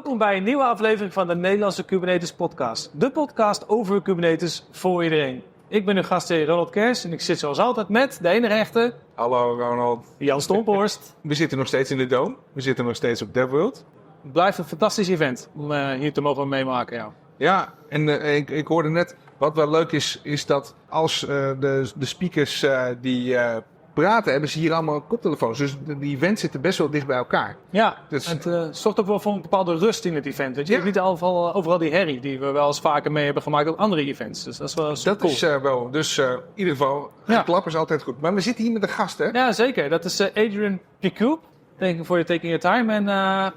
Welkom bij een nieuwe aflevering van de Nederlandse Kubernetes podcast. De podcast over Kubernetes voor iedereen. Ik ben uw gastheer Ronald Kers en ik zit zoals altijd met de enige echte... Hallo Ronald. Jan Stomphorst. We zitten nog steeds in de Dome. We zitten nog steeds op DevWorld. Het blijft een fantastisch event om hier te mogen meemaken. Ja, Ja, en ik hoorde net, wat wel leuk is dat als de speakers die praten, hebben ze hier allemaal koptelefoons. Dus die events zitten best wel dicht bij elkaar. ja Dus- het zorgt ook wel voor een bepaalde rust in het event. Weet je? Ja. Je hebt niet overal die herrie die we wel eens vaker mee hebben gemaakt op andere events. Dus dat is wel super Dat cool. is wel, dus in ieder geval, Ja. klap is altijd goed. Maar we zitten hier met een gast, hè? Ja, zeker. Dat is Adrian Precub. Thank you for taking your time. And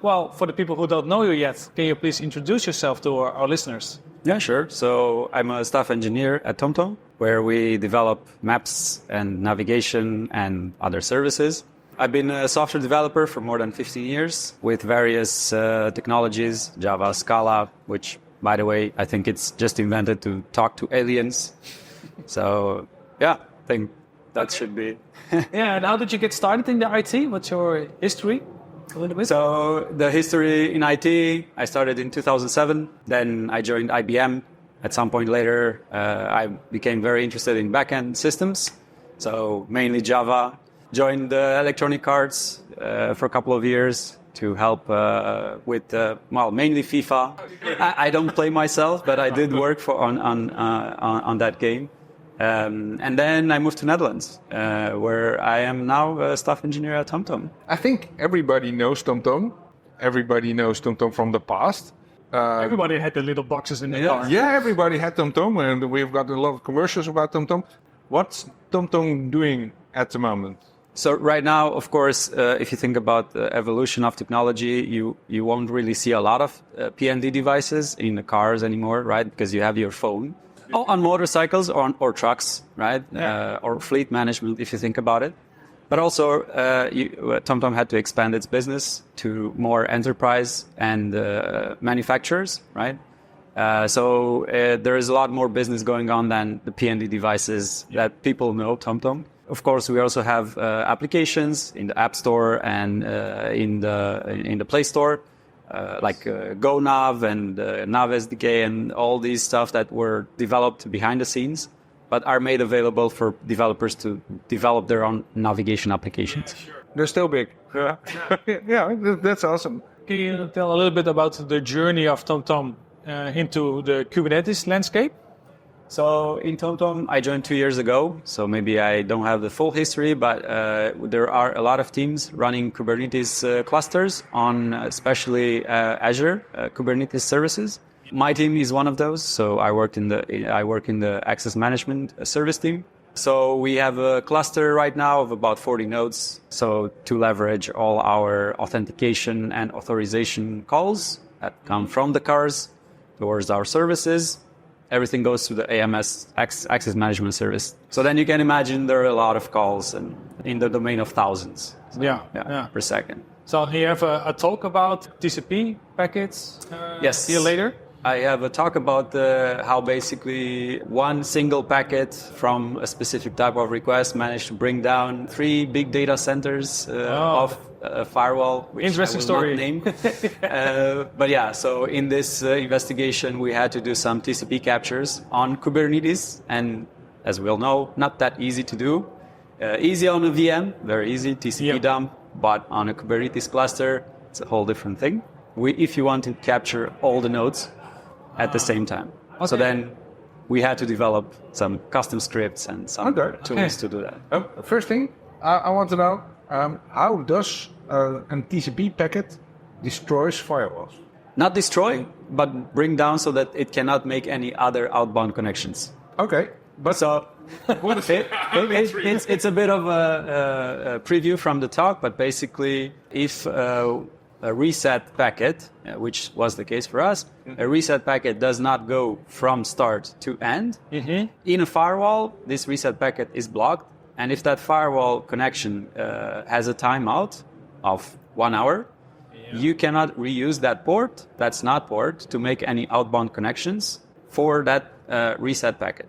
well, for the people who don't know you yet, can you please introduce yourself to our listeners? Yeah, sure. So I'm a staff engineer at TomTom, where we develop maps and navigation and other services. I've been a software developer for more than 15 years with various technologies, Java, Scala, which, by the way, I think it's just invented to talk to aliens. So, yeah, I think that should be... Yeah, and how did you get started in the IT? What's your history? A little bit. So the history in IT, I started in 2007. Then I joined IBM. At some point later, I became very interested in backend systems. So mainly Java. Joined the Electronic Arts for a couple of years to help with, mainly FIFA. I don't play myself, but I did work on that game. And then I moved to Netherlands, where I am now a staff engineer at TomTom. I think everybody knows TomTom. Everybody knows TomTom from the past. Everybody had the little boxes in the car. Yeah, everybody had TomTom, and we've got a lot of commercials about TomTom. What's TomTom doing at the moment? So right now, of course, if you think about the evolution of technology, you won't really see a lot of PND devices in the cars anymore, right? Because you have your phone. On motorcycles or trucks, right? Yeah. Or fleet management, if you think about it. But also, TomTom had to expand its business to more enterprise and manufacturers, right? So there is a lot more business going on than the PND devices that people know TomTom. Of course, we also have applications in the App Store and in the Play Store. Like GoNav and Nav SDK and all these stuff that were developed behind the scenes, but are made available for developers to develop their own navigation applications. They're still big. Yeah, that's awesome. Can you tell a little bit about the journey of TomTom into the Kubernetes landscape? So in TomTom, I joined 2 years ago, so maybe I don't have the full history, but there are a lot of teams running Kubernetes clusters on especially Azure Kubernetes services. My team is one of those, so I work in the access management service team. So we have a cluster right now of about 40 nodes, so to leverage all our authentication and authorization calls that come from the cars towards our services. Everything goes to the AMS, Access Management Service. So then you can imagine there are a lot of calls and in the domain of thousands. Yeah. Per second. So you have a talk about TCP packets Yes. here later? I have a talk about how basically one single packet from a specific type of request managed to bring down 3 big data centers of a firewall, which Interesting I will story. not name. But yeah, so in this investigation, we had to do some TCP captures on Kubernetes. And as we all know, not that easy to do. Easy on a VM, very easy, TCP-dump. But on a Kubernetes cluster, it's a whole different thing. If you want to capture all the nodes at the same time. Okay. So then we had to develop some custom scripts and some tools to do that. First thing, I want to know, how does a TCP packet destroys firewalls? Not destroy, but bring down so that it cannot make any other outbound connections. Okay, but So it's a bit of a preview from the talk, but basically if a reset packet, which was the case for us, a reset packet does not go from start to end. Mm-hmm. In a firewall, this reset packet is blocked. And if that firewall connection has a timeout of 1 hour, you cannot reuse that port, that's not port, to make any outbound connections for that reset packet.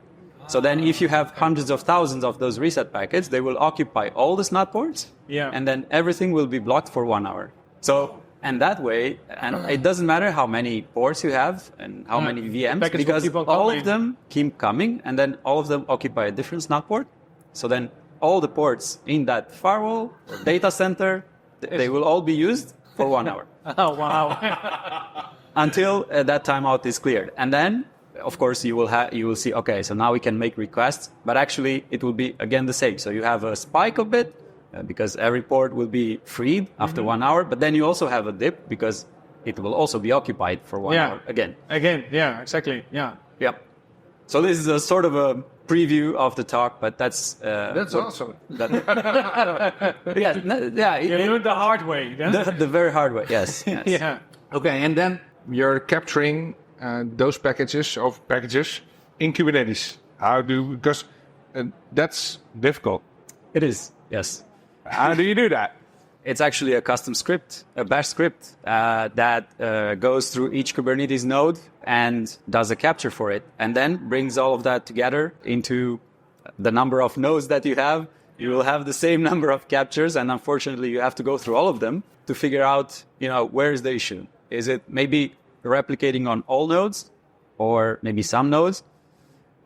So then if you have hundreds of thousands of those reset packets, they will occupy all the SNAT ports, Yeah. and then everything will be blocked for 1 hour. So And that way, and it doesn't matter how many ports you have and how many VMs, packets will because keep on all coming. of them keep coming, and then all of them occupy a different snap port. So then all the ports in that firewall or data center, they will all be used for 1 hour. Oh, wow. Until that timeout is cleared. And then, of course, you will see, okay, so now we can make requests, but actually it will be again the same. So you have a spike of it because every port will be freed after 1 hour, but then you also have a dip because it will also be occupied for 1 hour again. Again, yeah, exactly, yeah. Yep. So this is a sort of a preview of the talk, but that's awesome. You learned the hard way. The very hard way, yes. Yeah. Okay, and then you're capturing those packages in Kubernetes. Because that's difficult. It is, yes. How do you do that? It's actually a custom script, a bash script that goes through each Kubernetes node and does a capture for it, and then brings all of that together into the number of nodes that you have. You will have the same number of captures, and unfortunately, you have to go through all of them to figure out, where is the issue? Is it maybe replicating on all nodes, or maybe some nodes?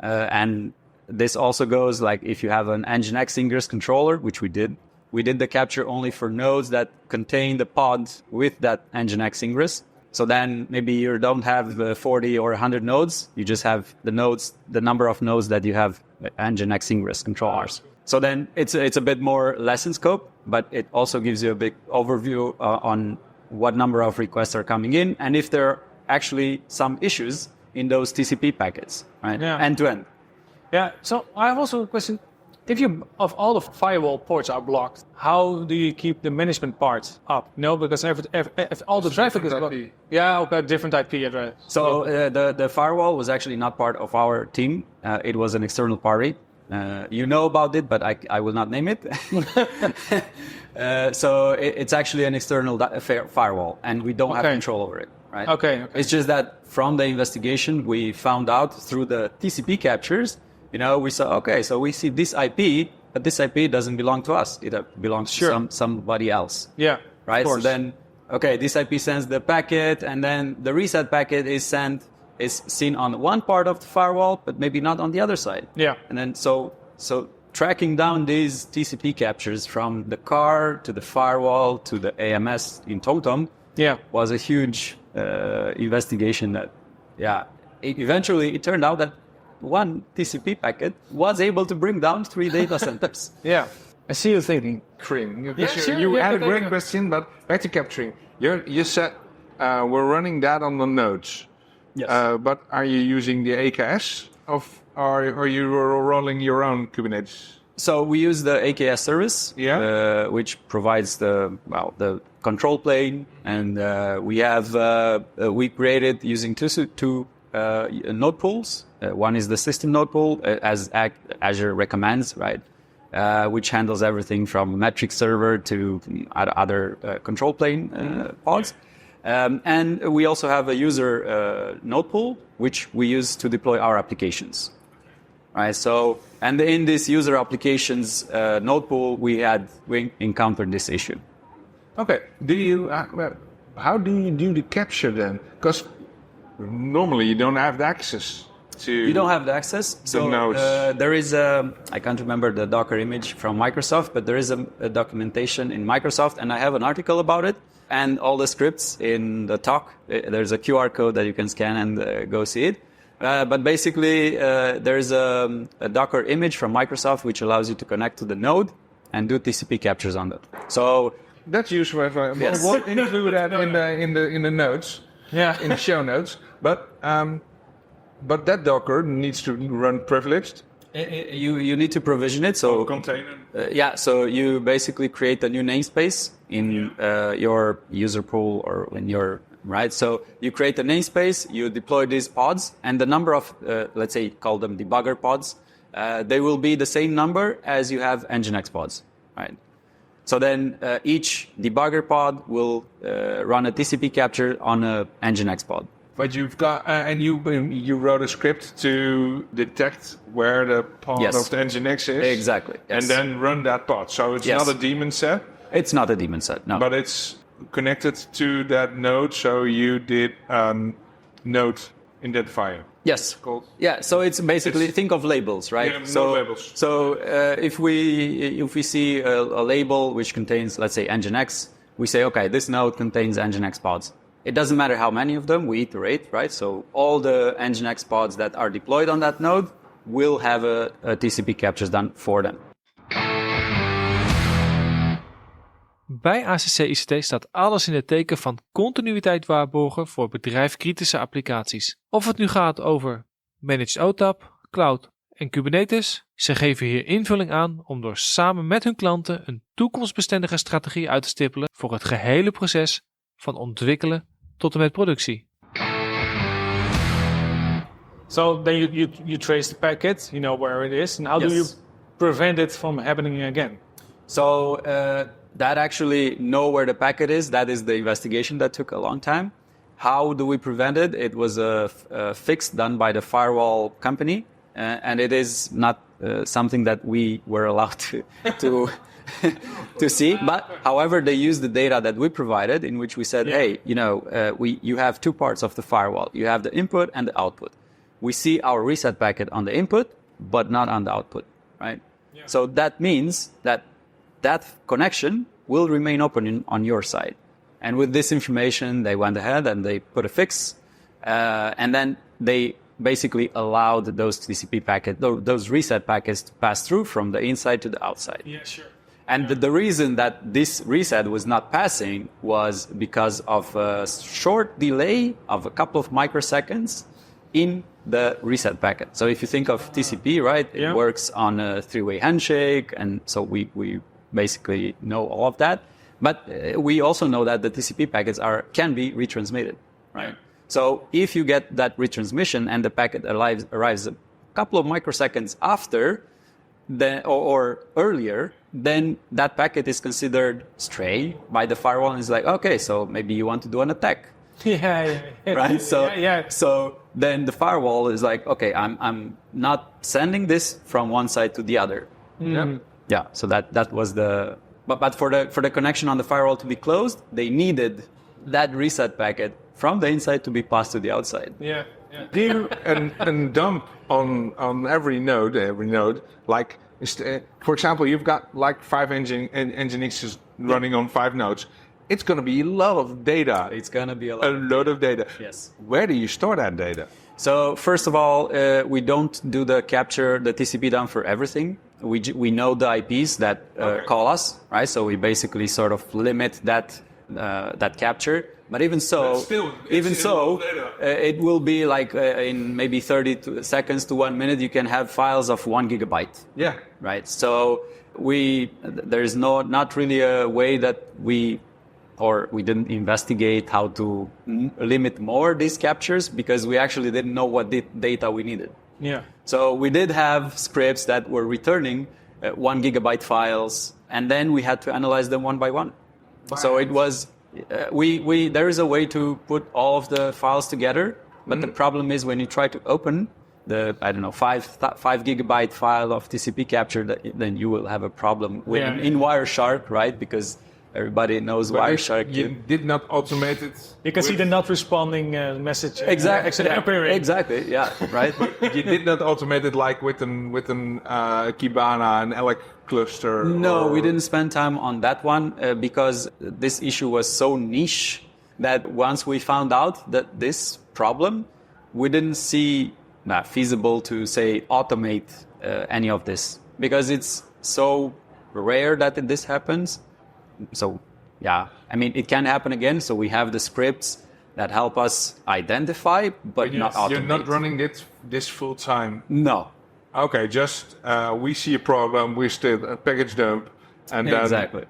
And this also goes like if you have an Nginx ingress-controller, which we did. We did the capture only for nodes that contain the pod with that Nginx ingress. So then maybe you don't have 40 or 100 nodes. You just have the number of nodes that you have Nginx ingress controllers. So then it's a bit more less in scope, but it also gives you a big overview on what number of requests are coming in and if there are actually some issues in those TCP packets, right? Yeah. End to end. Yeah, so I have also a question. If of all the firewall ports are blocked, how do you keep the management part up? Because if all the traffic is blocked, different IP address. So the firewall was actually not part of our team. It was an external party. You know about it, but I will not name it. So it's actually an external firewall, and we don't have control over it. Right? Okay. It's just that from the investigation, we found out through the TCP captures. We saw, so we see this IP, but this IP doesn't belong to us. It belongs to somebody else. Yeah. Right? So then, this IP sends the packet, and then the reset packet is seen on one part of the firewall, but maybe not on the other side. Yeah. And then so tracking down these TCP captures from the car to the firewall to the AMS in TomTom was a huge investigation that, eventually it turned out that one TCP packet was able to bring down 3 data centers. Yeah. I see you thinking. You had a great question, but back to capturing. You said we're running that on the nodes. Yes. But are you using the AKS or are you rolling your own Kubernetes? So we use the AKS service, which provides the control plane, and we created using two node pools. One is the system node pool, as Azure recommends, right? Which handles everything from metric server to other control plane pods. And we also have a user node pool, which we use to deploy our applications. Right. So, and in this user applications node pool, we encountered this issue. Okay. How do you do the capture then? Because normally you don't have the access to. You don't have the access. So there is I can't remember the Docker image from Microsoft, but there is a documentation in Microsoft, and I have an article about it. And all the scripts in the talk, there's a QR code that you can scan and go see it. But basically, there's a Docker image from Microsoft which allows you to connect to the node and do TCP captures on that. So that's useful. Yes. We'll include that in the notes, in the show notes. But that Docker needs to run privileged. You need to provision it. So container. So you basically create a new namespace in your user pool or in your. Right, so you create a namespace, you deploy these pods, and the number of, let's say, call them debugger pods, they will be the same number as you have Nginx pods, right? So then each debugger pod will run a TCP capture on a Nginx pod. But you've got, and you wrote a script to detect where the pod of the Nginx is. Exactly. Yes. And then run that pod. So it's not a daemon set. It's not a daemon set, no. But it's connected to that node, so you did node identifier. Yes. Called? Yeah. So it's basically think of labels, right? Yeah, so node labels. So if we see a label which contains, let's say, Nginx, we say, okay, this node contains Nginx pods. It doesn't matter how many of them, we iterate, right? So all the Nginx pods that are deployed on that node will have a TCP captures done for them. Bij ACC/ICT staat alles in het teken van continuïteit waarborgen voor bedrijfskritische applicaties. Of het nu gaat over Managed OTAP, Cloud en Kubernetes, ze geven hier invulling aan om door samen met hun klanten een toekomstbestendige strategie uit te stippelen voor het gehele proces van ontwikkelen tot en met productie. So then you trace the packet, you know where it is, and how do you prevent it from happening again? So that actually know where the packet is, that is the investigation that took a long time. How do we prevent it? It was a fix done by the firewall company, and it is not something that we were allowed to to see. But however, they used the data that we provided, in which we said, hey, you know, you have two parts of the firewall. You have the input and the output. We see our reset packet on the input, but not on the output, right? Yeah. So that means that connection will remain open on your side. And with this information, they went ahead and they put a fix, and then they basically allowed those TCP packets, those reset packets, to pass through from the inside to the outside. Yeah, sure. And the reason that this reset was not passing was because of a short delay of a couple of microseconds in the reset packet. So if you think of TCP, right, it works on a three-way handshake, and so we basically know all of that. But we also know that the TCP packets can be retransmitted, right? Yeah. So if you get that retransmission and the packet arrives a couple of microseconds after, or earlier, then that packet is considered stray by the firewall, and it's like, okay, so maybe you want to do an attack. Yeah. Right. So yeah. So then the firewall is like, okay, I'm not sending this from one side to the other. Mm-hmm. Yeah. So that was the. But for the connection on the firewall to be closed, they needed that reset packet from the inside to be passed to the outside. Yeah. Do you and dump on every node, like for example, you've got like 5 Nginx's running on 5 nodes. It's going to be a lot of data. It's going to be a lot of data. Yes. Where do you store that data? So first of all, we don't do the TCP-dump for everything. We know the IPs that call us, right? So we basically sort of limit that capture. But even so, it will be like in maybe 30 seconds to 1 minute, you can have files of 1 gigabyte. Yeah. Right. So there's not really a way that we didn't investigate how to limit more these captures, because we actually didn't know what data we needed. Yeah. So we did have scripts that were returning 1 gigabyte files, and then we had to analyze them one by one. Wow. So it was there is a way to put all of the files together, but the problem is when you try to open the 5 gigabyte file of TCP capture, then you will have a problem in Wireshark, right? Because everybody knows Wireshark. You did not automate it. You can see the not responding message. Exactly. Appearing. Exactly. Yeah. Right. You did not automate it like with an Kibana and Alec cluster. No, we didn't spend time on that one because this issue was so niche that once we found out that this problem, we didn't see feasible to say automate any of this, because it's so rare that this happens. So, yeah, I mean, it can happen again. So we have the scripts that help us identify, but not automate. You're not running this full time? No. Okay, just we see a problem, we still a package dump, and then exactly.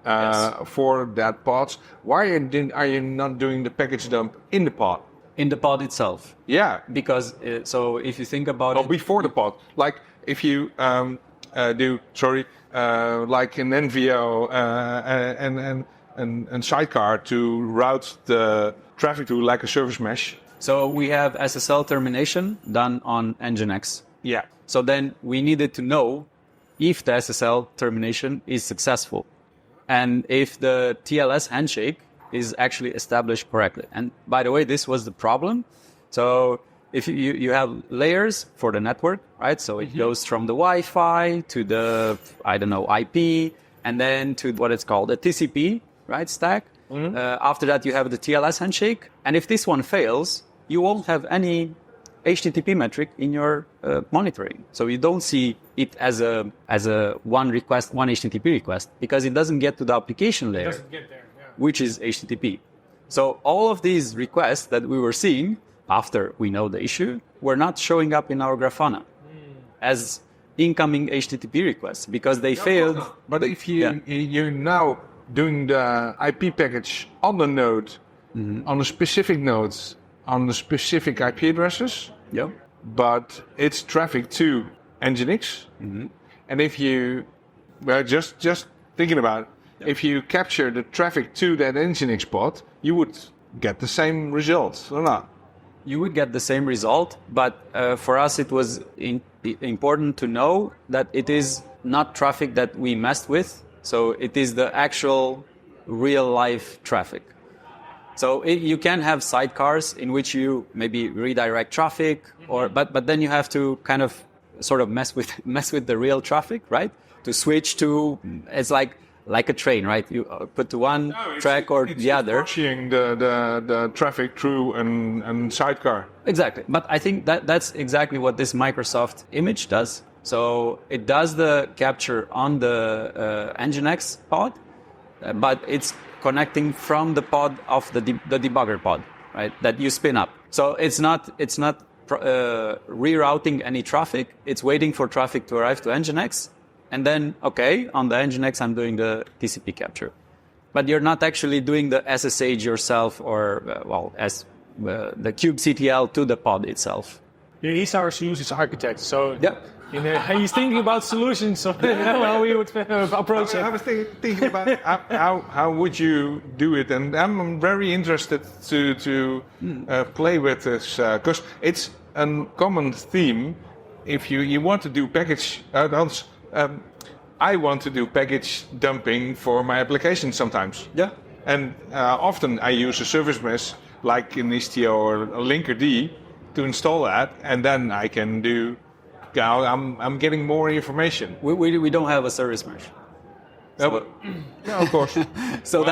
For that pod, why are you not doing the package dump in the pod? In the pod itself? Yeah. Because, so if you think about it... before the pod. Like, if you like an NVO and sidecar to route the traffic to like a service mesh. So we have SSL termination done on Nginx. Yeah. So then we needed to know if the SSL termination is successful. And if the TLS handshake is actually established correctly. And by the way, this was the problem. So if you have layers for the network, right? So it goes from the Wi-Fi to the, I don't know, IP, and then to what it's called, the TCP, right, stack. After that, you have the TLS handshake. And if this one fails, you won't have any HTTP metric in your monitoring. So you don't see it as a one request, one HTTP request, because it doesn't get to the application layer, which is HTTP. So all of these requests that we were seeing after we know the issue were not showing up in our Grafana as incoming HTTP requests because they failed. But if you're now doing the IP package on the node, on the specific nodes, on the specific IP addresses, but it's traffic to Nginx. And if you, well, just thinking about it, if you capture the traffic to that Nginx pod, you would get the same result, or not? You would get the same result, but for us it was important to know that it is not traffic that we messed with. So it is the actual real-life traffic. So you can have sidecars in which you maybe redirect traffic, or but then you have to kind of sort of mess with the real traffic, right? To switch to, it's like a train, right? You put to one track or the other. Pushing the traffic through an sidecar. Exactly, but I think that's exactly what this Microsoft image does. So it does the capture on the Nginx pod, but it's connecting from the pod of the debugger pod, right? That you spin up. So it's not rerouting any traffic. It's waiting for traffic to arrive to Nginx, and then on the Nginx I'm doing the TCP capture. But you're not actually doing the SSH yourself, or the kubectl to the pod itself. Yeah, he's our solutions architect, so he's thinking about solutions of how we would approach it. I was thinking about how would you do it, and I'm very interested to play with this because it's a common theme. If you want to do package, I want to do package dumping for my application sometimes. Yeah, and often I use a service mesh like an Istio or a Linkerd to install that, and then I can do. I'm getting more information. We don't have a service mesh. So, of course. So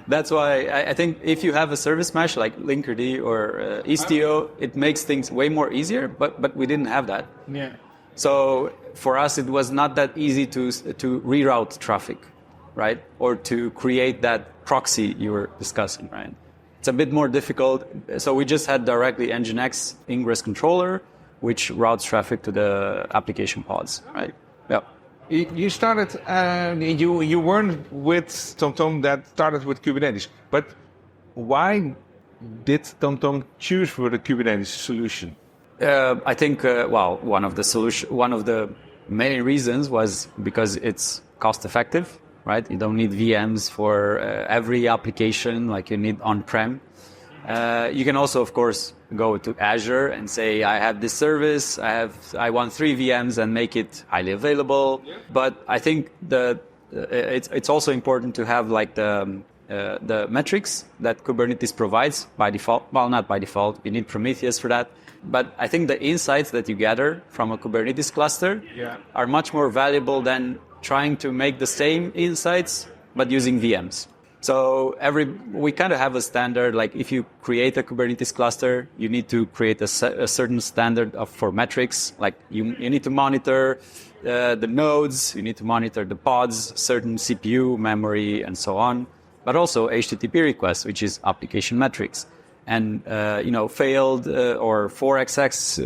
that's why I think if you have a service mesh like Linkerd or Istio, it makes things way more easier. But we didn't have that. Yeah. So for us, it was not that easy to reroute traffic, right? Or to create that proxy you were discussing, right? It's a bit more difficult. So we just had directly Nginx ingress-controller, which routes traffic to the application pods, right? Yeah. You started, you weren't with TomTom that started with Kubernetes, but why did TomTom choose for the Kubernetes solution? I think, one of the main reasons was because it's cost effective, right? You don't need VMs for every application like you need on-prem. You can also, of course, go to Azure and say, I have this service, I want 3 VMs and make it highly available. Yeah. But I think it's also important to have like the metrics that Kubernetes provides by default. Well, not by default. You need Prometheus for that. But I think the insights that you gather from a Kubernetes cluster are much more valuable than trying to make the same insights but using VMs. So we kind of have a standard, like if you create a Kubernetes cluster, you need to create a certain standard for metrics. Like you need to monitor the nodes, you need to monitor the pods, certain CPU, memory, and so on. But also HTTP requests, which is application metrics. And, failed or 4xx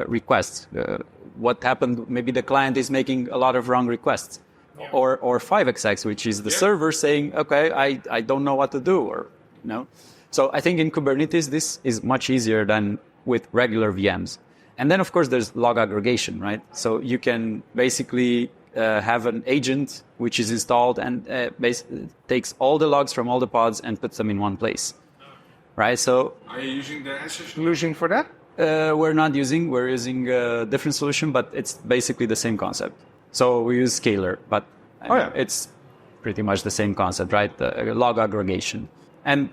requests. What happened? Maybe the client is making a lot of wrong requests. Yeah. Or 5xx, which is the server saying, okay, I don't know what to do, So I think in Kubernetes, this is much easier than with regular VMs. And then, of course, there's log aggregation, right? So you can basically have an agent which is installed and takes all the logs from all the pods and puts them in one place, right? So are you using the Azure solution for that? We're using a different solution, but it's basically the same concept. So we use Scalar, but it's pretty much the same concept, right? The log aggregation. And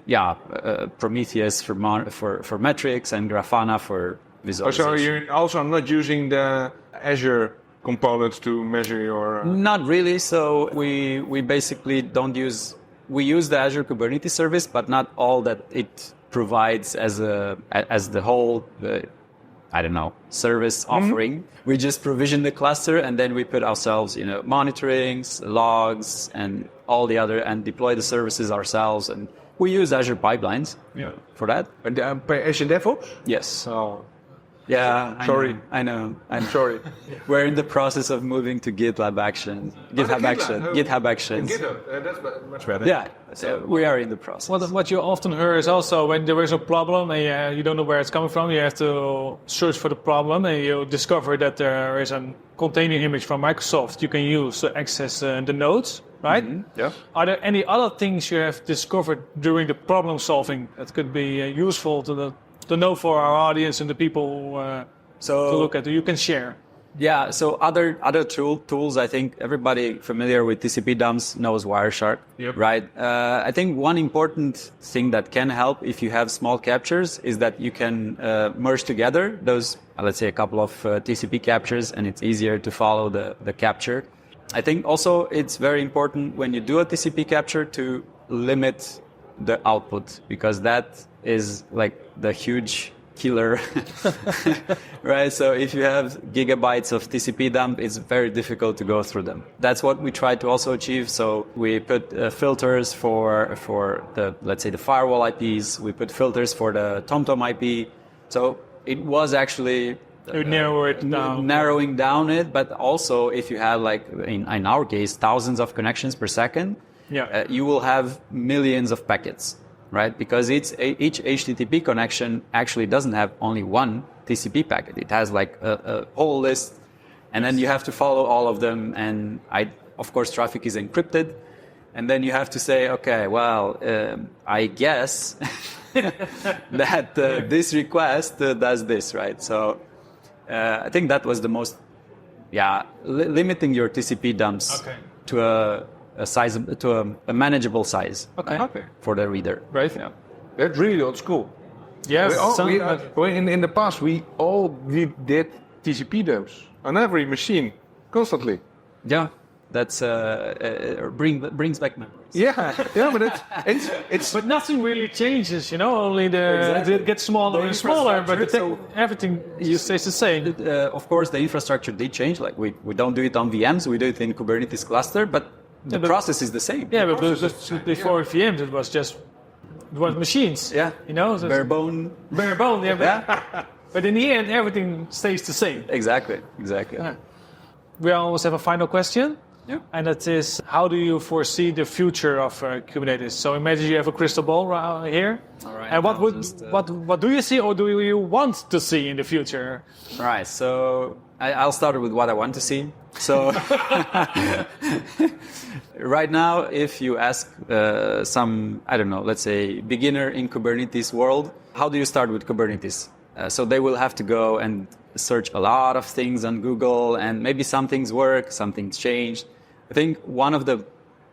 Prometheus for metrics and Grafana for visualization. So you're also not using the Azure components to measure your... Not really. So we basically don't use... We use the Azure Kubernetes service, but not all that it provides as the whole... service offering. We just provision the cluster and then we put ourselves, monitorings, logs, and all the other, and deploy the services ourselves. And we use Azure pipelines for that. And Azure DevOps? Yes. Oh. Yeah. Sorry. I know. I'm sorry. We're in the process of moving to GitHub Actions. GitHub Actions. GitHub, that's much better. Yeah. So we are in the process. What you often hear is also when there is a problem and you don't know where it's coming from, you have to search for the problem and you discover that there is a container image from Microsoft you can use to access the nodes, right? Mm-hmm. Yeah. Are there any other things you have discovered during the problem solving that could be useful to know for our audience and the people to look at, you can share? Yeah, so other tools, I think everybody familiar with TCP-dumps knows Wireshark, right? I think one important thing that can help if you have small captures is that you can merge together those, let's say, a couple of TCP captures, and it's easier to follow the capture. I think also it's very important when you do a TCP capture to limit the output, because that is like the huge killer, right? So if you have gigabytes of TCP dump, it's very difficult to go through them. That's what we try to also achieve. So we put filters for the, let's say, the firewall IPs. We put filters for the TomTom IP. So it was actually narrowing down it, but also if you have, like in our case, thousands of connections per second, you will have millions of packets, right? Because each HTTP connection actually doesn't have only one TCP packet. It has like a whole list, and then you have to follow all of them. And of course, traffic is encrypted. And then you have to say, okay, well, I guess that this request does this, right? So I think that was the most, limiting your TCP dumps to a size, to a manageable size for the reader. Right. Yeah. That's really old school. Yes. In the past, we all did TCP dumps on every machine, constantly. Yeah. That's brings back memories. Yeah, but it's but nothing really changes, Only it gets smaller and smaller, but everything stays the same. Of course, the infrastructure did change. Like we don't do it on VMs, we do it in Kubernetes-cluster, but the process is the same. Yeah, but before VMs, it was machines. Yeah, So bare bone. Yeah. But in the end, everything stays the same. Exactly. Yeah. We almost have a final question. Yeah. And that is, how do you foresee the future of Kubernetes? So imagine you have a crystal ball right here. All right. And what do you see, or do you want to see in the future? All right. So I'll start with what I want to see. So right now, if you ask some, let's say beginner in Kubernetes world, how do you start with Kubernetes? So they will have to go and search a lot of things on Google, and maybe some things work, some things changed. I think one of the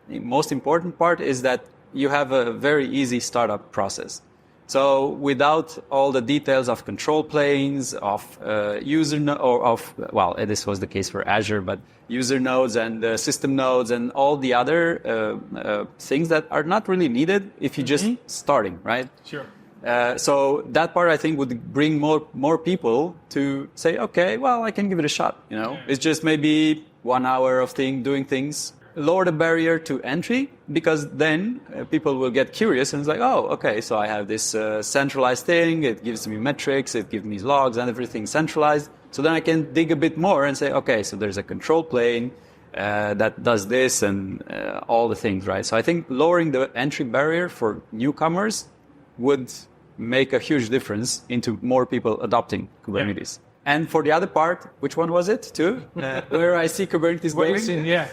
most important part is that you have a very easy startup process. So without all the details of control planes, of this was the case for Azure, but user nodes and system nodes and all the other things that are not really needed if you're just starting, right? Sure. So that part, I think, would bring more people to say, okay, well, I can give it a shot. It's just maybe 1 hour of doing things. Lower the barrier to entry, because then people will get curious and it's like, oh, okay, so I have this centralized thing. It gives me metrics, it gives me logs and everything centralized. So then I can dig a bit more and say, okay, so there's a control plane that does this and all the things, right? So I think lowering the entry barrier for newcomers would make a huge difference into more people adopting Kubernetes. Yeah. And for the other part, which one was it too? Where I see Kubernetes going? Yeah.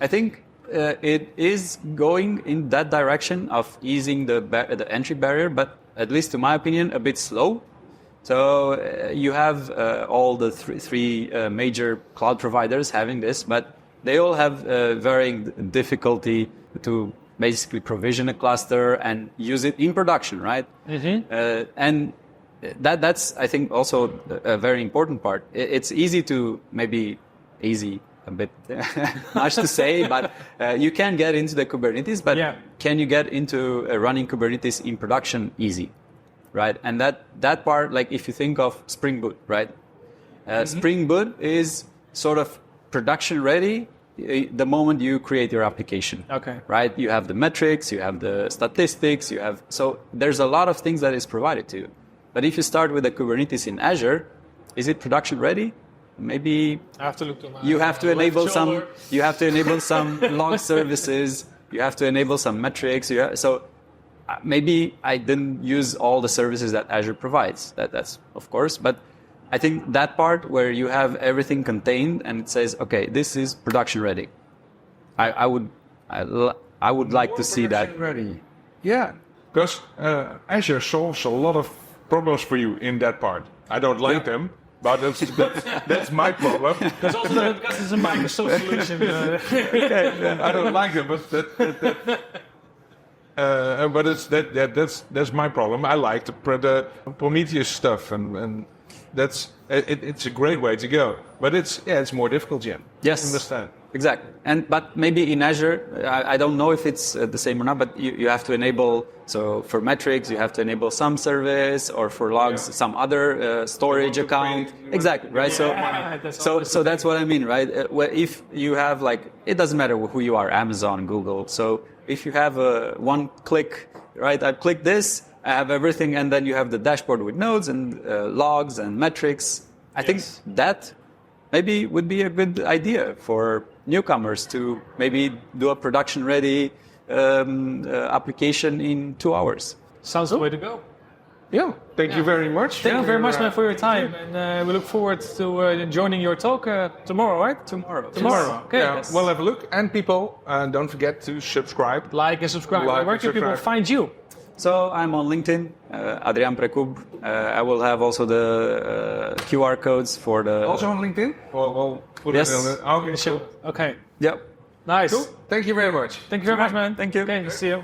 I think it is going in that direction of easing the entry barrier, but at least to my opinion, a bit slow. So you have all the three major cloud providers having this, but they all have varying difficulty to basically provision a cluster and use it in production, right? And that's, I think, also a very important part. It's easy to, maybe easy, a bit much to say, but you can get into the Kubernetes, but can you get into running Kubernetes in production easy, right? And that part, like if you think of Spring Boot, right? Spring Boot is sort of production ready the moment you create your application. Okay. Right? You have the metrics, you have the statistics, so there's a lot of things that is provided to you. But if you start with the Kubernetes in Azure, is it production ready? Maybe I have to look to my you have to enable shoulder. some log services, you have to enable some metrics. So maybe I didn't use all the services that Azure provides. That's of course, but I think that part where you have everything contained and it says, okay, this is production ready. I would like to see that. Ready. Yeah, because Azure solves a lot of problems for you in that part. I don't like them, but that's my problem. Because it's a Microsoft solution. I don't like them, but that's my problem. I like the Prometheus stuff, and it's a great way to go. But it's more difficult, Jen. Yes, understand. Exactly. But maybe in Azure, I don't know if it's the same or not, but you have to enable, so for metrics, you have to enable some service, or for logs, some other storage account. Exactly, right? So that's what I mean, right? If you have, like, it doesn't matter who you are, Amazon, Google. So if you have a one click, right? I click this, I have everything, and then you have the dashboard with nodes and logs and metrics. I think that maybe would be a good idea for newcomers to maybe do a production-ready application in 2 hours. Sounds the way to go. Yeah, thank you very much. Thank you very much, man, for your time, and we look forward to joining your talk tomorrow, right? Tomorrow. Okay. Yeah, well, have a look. And people, don't forget to subscribe. Like and subscribe. Like Where and can people subscribe. find you? So I'm on LinkedIn, Adrian Precub. I will have also the QR codes for the... Also on LinkedIn? We'll put Yes. it on the... Okay, Sure. Okay. Yep. Nice. cool. Thank you very much. Thank you very much, man. Thank you. Okay, see you.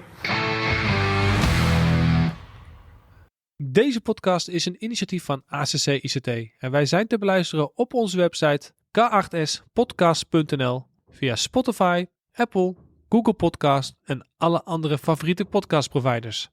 Deze podcast is een initiatief van ACC ICT en wij zijn te beluisteren op onze website k8spodcast.nl via Spotify, Apple, Google Podcast en alle andere favoriete podcastproviders.